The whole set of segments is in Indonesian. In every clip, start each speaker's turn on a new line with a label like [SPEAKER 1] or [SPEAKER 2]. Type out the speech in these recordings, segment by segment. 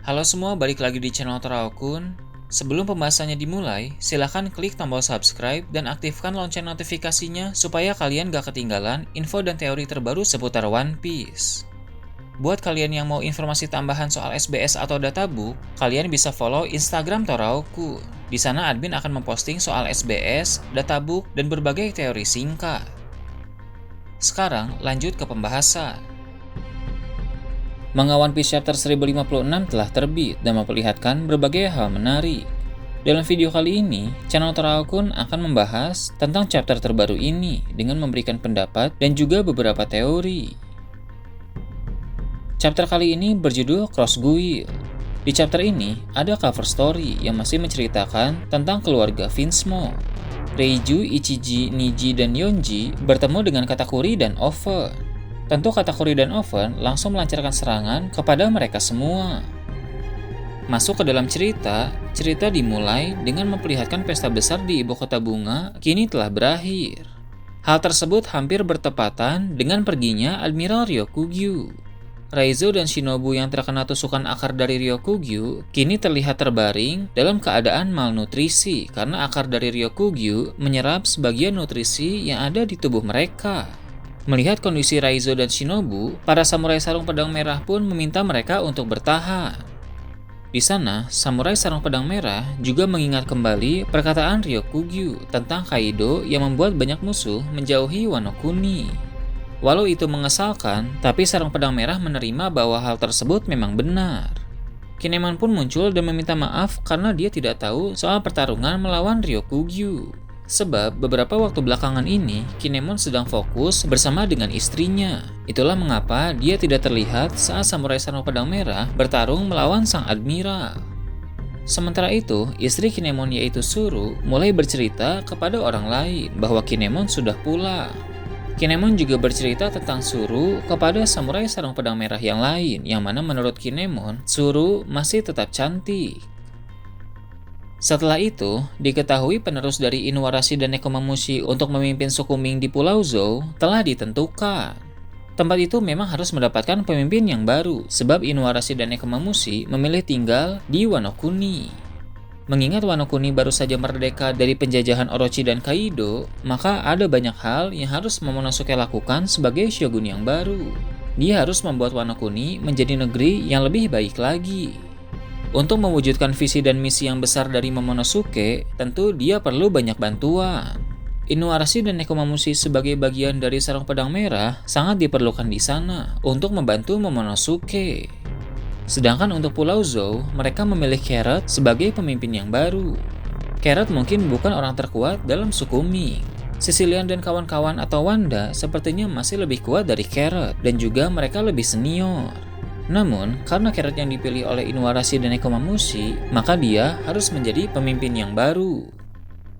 [SPEAKER 1] Halo semua, balik lagi di channel Toraokun. Sebelum pembahasannya dimulai, silahkan klik tombol subscribe dan aktifkan lonceng notifikasinya supaya kalian gak ketinggalan info dan teori terbaru seputar One Piece. Buat kalian yang mau informasi tambahan soal SBS atau databook, kalian bisa follow Instagram Toraokun. Di sana admin akan memposting soal SBS, databook, dan berbagai teori singkat. Sekarang lanjut ke pembahasan. Manga One Piece Chapter 1056 telah terbit dan memperlihatkan berbagai hal menarik. Dalam video kali ini, channel Toraokun akan membahas tentang chapter terbaru ini dengan memberikan pendapat dan juga beberapa teori. Chapter kali ini berjudul Cross Guild. Di chapter ini, ada cover story yang masih menceritakan tentang keluarga Vinsmoke. Reiju, Ichiji, Niji, dan Yonji bertemu dengan Katakuri dan Oven. Tentu Katakuri dan Oven langsung melancarkan serangan kepada mereka semua. Masuk ke dalam cerita dimulai dengan memperlihatkan pesta besar di ibu kota bunga kini telah berakhir. Hal tersebut hampir bertepatan dengan perginya Admiral Ryokugyu. Raizo dan Shinobu yang terkena tusukan akar dari Ryokugyu kini terlihat terbaring dalam keadaan malnutrisi karena akar dari Ryokugyu menyerap sebagian nutrisi yang ada di tubuh mereka. Melihat kondisi Raizo dan Shinobu, para samurai sarung pedang merah pun meminta mereka untuk bertahan. Di sana, samurai sarung pedang merah juga mengingat kembali perkataan Ryokugyu tentang Kaido yang membuat banyak musuh menjauhi Wano Kuni. Walau itu mengesalkan, tapi sarung pedang merah menerima bahwa hal tersebut memang benar. Kinemon pun muncul dan meminta maaf karena dia tidak tahu soal pertarungan melawan Ryokugyu. Sebab beberapa waktu belakangan ini, Kinemon sedang fokus bersama dengan istrinya. Itulah mengapa dia tidak terlihat saat samurai sarung pedang merah bertarung melawan sang admiral. Sementara itu, istri Kinemon yaitu Suru mulai bercerita kepada orang lain bahwa Kinemon sudah pulang. Kinemon juga bercerita tentang Suru kepada samurai sarung pedang merah yang lain, yang mana menurut Kinemon, Suru masih tetap cantik. Setelah itu, diketahui penerus dari Inuarashi dan Nekomamushi untuk memimpin suku Ming di Pulau Zou telah ditentukan. Tempat itu memang harus mendapatkan pemimpin yang baru, sebab Inuarashi dan Nekomamushi memilih tinggal di Wano Kuni. Mengingat Wano Kuni baru saja merdeka dari penjajahan Orochi dan Kaido, maka ada banyak hal yang harus Momonosuke lakukan sebagai shogun yang baru. Dia harus membuat Wano Kuni menjadi negeri yang lebih baik lagi. Untuk mewujudkan visi dan misi yang besar dari Momonosuke, tentu dia perlu banyak bantuan. Inuarashi dan Nekomamushi sebagai bagian dari sarung pedang merah sangat diperlukan di sana untuk membantu Momonosuke. Sedangkan untuk Pulau Zou, mereka memilih Carrot sebagai pemimpin yang baru. Carrot mungkin bukan orang terkuat dalam suku Ming. Sicilian dan kawan-kawan atau Wanda sepertinya masih lebih kuat dari Carrot dan juga mereka lebih senior. Namun, karena Carrot yang dipilih oleh Inuarashi dan Nekomamushi, maka dia harus menjadi pemimpin yang baru.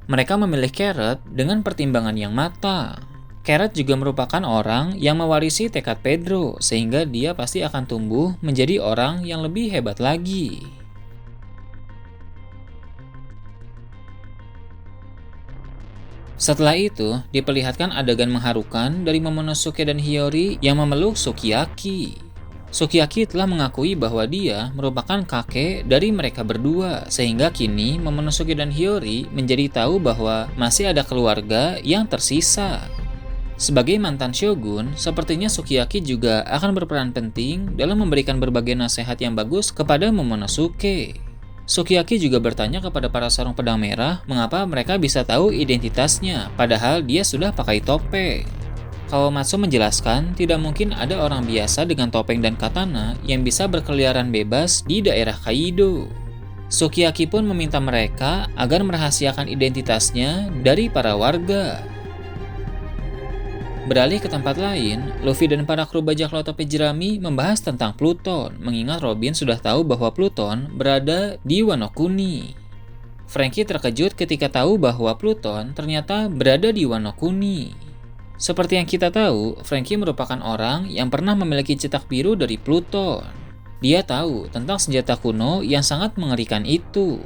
[SPEAKER 1] Mereka memilih Carrot dengan pertimbangan yang matang. Carrot juga merupakan orang yang mewarisi tekad Pedro, sehingga dia pasti akan tumbuh menjadi orang yang lebih hebat lagi. Setelah itu, diperlihatkan adegan mengharukan dari Momonosuke dan Hiyori yang memeluk Sukiyaki. Sukiyaki telah mengakui bahwa dia merupakan kakek dari mereka berdua, sehingga kini Momonosuke dan Hiyori menjadi tahu bahwa masih ada keluarga yang tersisa. Sebagai mantan shogun, sepertinya Sukiyaki juga akan berperan penting dalam memberikan berbagai nasihat yang bagus kepada Momonosuke. Sukiyaki juga bertanya kepada para sarung pedang merah mengapa mereka bisa tahu identitasnya, padahal dia sudah pakai topeng. Kawamatsu menjelaskan tidak mungkin ada orang biasa dengan topeng dan katana yang bisa berkeliaran bebas di daerah Kaido. Sukiyaki pun meminta mereka agar merahasiakan identitasnya dari para warga. Beralih ke tempat lain, Luffy dan para kru bajak laut topi jerami membahas tentang Pluton, mengingat Robin sudah tahu bahwa Pluton berada di Wano Kuni. Franky terkejut ketika tahu bahwa Pluton ternyata berada di Wano Kuni. Seperti yang kita tahu, Franky merupakan orang yang pernah memiliki cetak biru dari Pluton. Dia tahu tentang senjata kuno yang sangat mengerikan itu.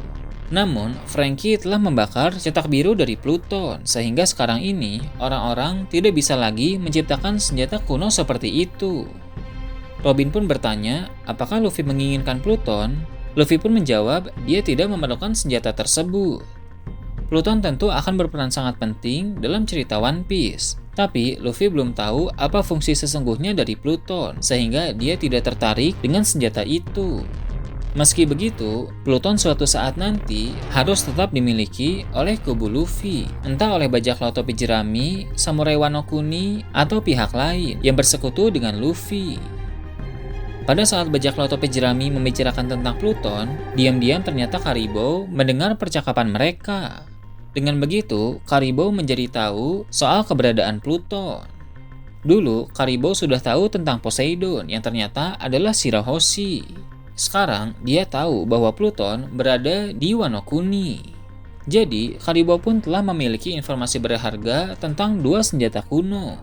[SPEAKER 1] Namun, Franky telah membakar cetak biru dari Pluton, sehingga sekarang ini orang-orang tidak bisa lagi menciptakan senjata kuno seperti itu. Robin pun bertanya, apakah Luffy menginginkan Pluton? Luffy pun menjawab, dia tidak memerlukan senjata tersebut. Pluton tentu akan berperan sangat penting dalam cerita One Piece. Tapi Luffy belum tahu apa fungsi sesungguhnya dari Pluton, sehingga dia tidak tertarik dengan senjata itu. Meski begitu, Pluton suatu saat nanti harus tetap dimiliki oleh kubu Luffy, entah oleh bajak laut topi jerami, samurai Wano Kuni, atau pihak lain yang bersekutu dengan Luffy. Pada saat bajak laut topi jerami membicarakan tentang Pluton, diam-diam ternyata Caribou mendengar percakapan mereka. Dengan begitu, Caribou menjadi tahu soal keberadaan Pluton. Dulu, Caribou sudah tahu tentang Poseidon yang ternyata adalah Shirahoshi. Sekarang, dia tahu bahwa Pluton berada di Wano Kuni. Jadi, Caribou pun telah memiliki informasi berharga tentang dua senjata kuno.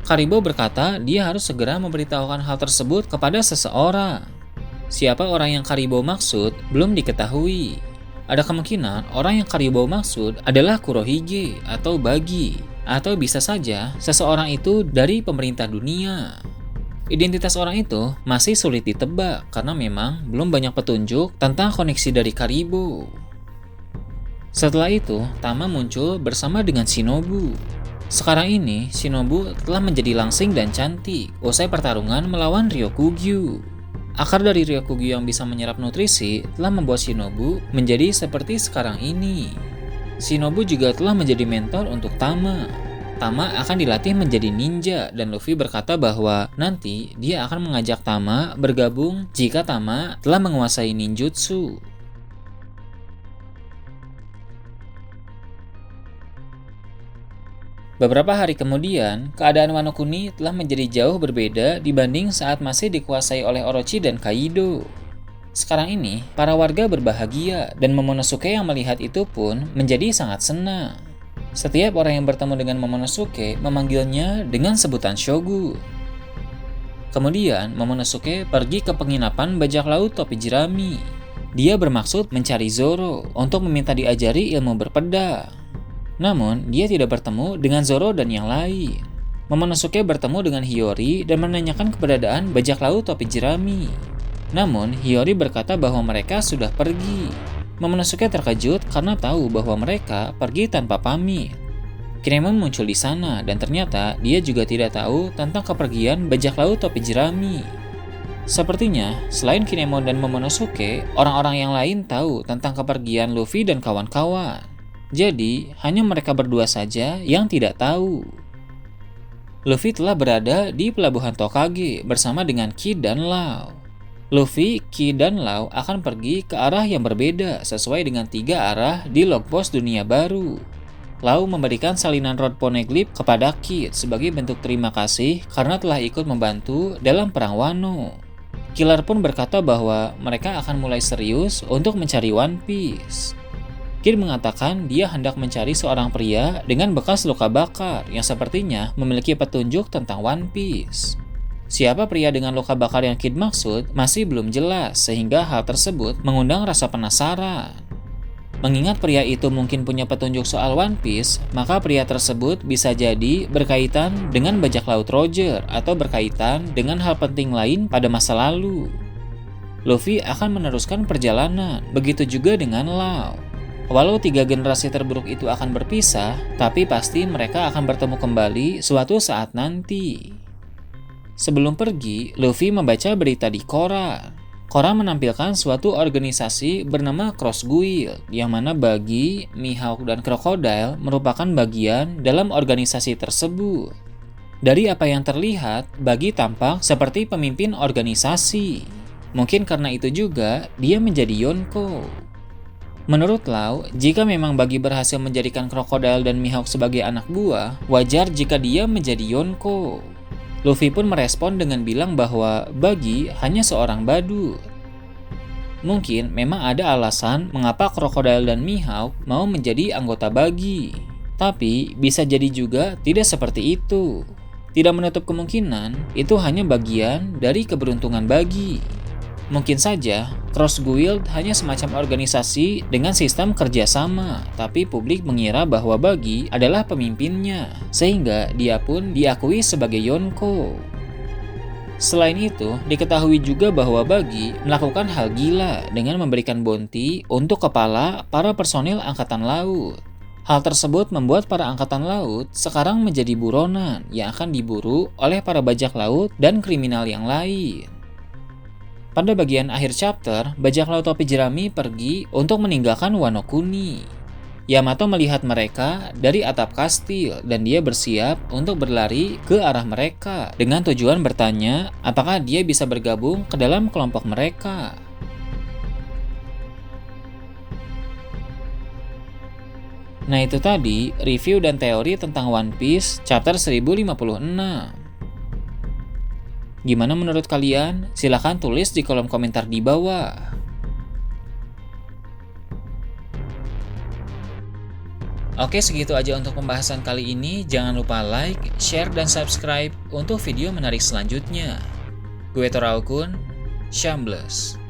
[SPEAKER 1] Caribou berkata dia harus segera memberitahukan hal tersebut kepada seseorang. Siapa orang yang Caribou maksud belum diketahui. Ada kemungkinan orang yang Caribou maksud adalah Kurohige atau Buggy, atau bisa saja seseorang itu dari pemerintah dunia. Identitas orang itu masih sulit ditebak karena memang belum banyak petunjuk tentang koneksi dari Caribou. Setelah itu, Tama muncul bersama dengan Shinobu. Sekarang ini, Shinobu telah menjadi langsing dan cantik usai pertarungan melawan Ryokugyu. Akar dari Ryokugyu yang bisa menyerap nutrisi telah membuat Shinobu menjadi seperti sekarang ini. Shinobu juga telah menjadi mentor untuk Tama. Tama akan dilatih menjadi ninja dan Luffy berkata bahwa nanti dia akan mengajak Tama bergabung jika Tama telah menguasai ninjutsu. Beberapa hari kemudian, keadaan Wano Kuni telah menjadi jauh berbeda dibanding saat masih dikuasai oleh Orochi dan Kaido. Sekarang ini, para warga berbahagia dan Momonosuke yang melihat itu pun menjadi sangat senang. Setiap orang yang bertemu dengan Momonosuke memanggilnya dengan sebutan Shogun. Kemudian, Momonosuke pergi ke penginapan bajak laut topi jerami. Dia bermaksud mencari Zoro untuk meminta diajari ilmu berpedang. Namun, dia tidak bertemu dengan Zoro dan yang lain. Momonosuke bertemu dengan Hiyori dan menanyakan keberadaan bajak laut topi jerami. Namun, Hiyori berkata bahwa mereka sudah pergi. Momonosuke terkejut karena tahu bahwa mereka pergi tanpa pamit. Kinemon muncul di sana dan ternyata dia juga tidak tahu tentang kepergian bajak laut topi jerami. Sepertinya, selain Kinemon dan Momonosuke, orang-orang yang lain tahu tentang kepergian Luffy dan kawan-kawan. Jadi, hanya mereka berdua saja yang tidak tahu. Luffy telah berada di pelabuhan Tokage bersama dengan Kid dan Law. Luffy, Kid, dan Law akan pergi ke arah yang berbeda sesuai dengan 3 arah di log post dunia baru. Law memberikan salinan rod poneglyph kepada Kid sebagai bentuk terima kasih karena telah ikut membantu dalam perang Wano. Killer pun berkata bahwa mereka akan mulai serius untuk mencari One Piece. Kid mengatakan dia hendak mencari seorang pria dengan bekas luka bakar yang sepertinya memiliki petunjuk tentang One Piece. Siapa pria dengan luka bakar yang Kid maksud masih belum jelas sehingga hal tersebut mengundang rasa penasaran. Mengingat pria itu mungkin punya petunjuk soal One Piece, maka pria tersebut bisa jadi berkaitan dengan bajak laut Roger atau berkaitan dengan hal penting lain pada masa lalu. Luffy akan meneruskan perjalanan, begitu juga dengan Law. Walau 3 generasi terburuk itu akan berpisah, tapi pasti mereka akan bertemu kembali suatu saat nanti. Sebelum pergi, Luffy membaca berita di koran. Koran menampilkan suatu organisasi bernama Cross Guild, yang mana Buggy, Mihawk, dan Crocodile merupakan bagian dalam organisasi tersebut. Dari apa yang terlihat, Buggy tampak seperti pemimpin organisasi. Mungkin karena itu juga dia menjadi Yonko. Menurut Law, jika memang Buggy berhasil menjadikan Crocodile dan Mihawk sebagai anak buah, wajar jika dia menjadi Yonko. Luffy pun merespon dengan bilang bahwa Buggy hanya seorang badut. Mungkin memang ada alasan mengapa Crocodile dan Mihawk mau menjadi anggota Buggy. Tapi bisa jadi juga tidak seperti itu. Tidak menutup kemungkinan itu hanya bagian dari keberuntungan Buggy. Mungkin saja Cross Guild hanya semacam organisasi dengan sistem kerjasama, tapi publik mengira bahwa Buggy adalah pemimpinnya, sehingga dia pun diakui sebagai Yonko. Selain itu, diketahui juga bahwa Buggy melakukan hal gila dengan memberikan bounty untuk kepala para personil Angkatan Laut. Hal tersebut membuat para Angkatan Laut sekarang menjadi buronan yang akan diburu oleh para bajak laut dan kriminal yang lain. Pada bagian akhir chapter, bajak laut topi jerami pergi untuk meninggalkan Wano Kuni. Yamato melihat mereka dari atap kastil dan dia bersiap untuk berlari ke arah mereka dengan tujuan bertanya apakah dia bisa bergabung ke dalam kelompok mereka. Nah itu tadi review dan teori tentang One Piece chapter 1056. Gimana menurut kalian? Silahkan tulis di kolom komentar di bawah. Oke, segitu aja untuk pembahasan kali ini. Jangan lupa like, share, dan subscribe untuk video menarik selanjutnya. Gue Toraukun, Shambles.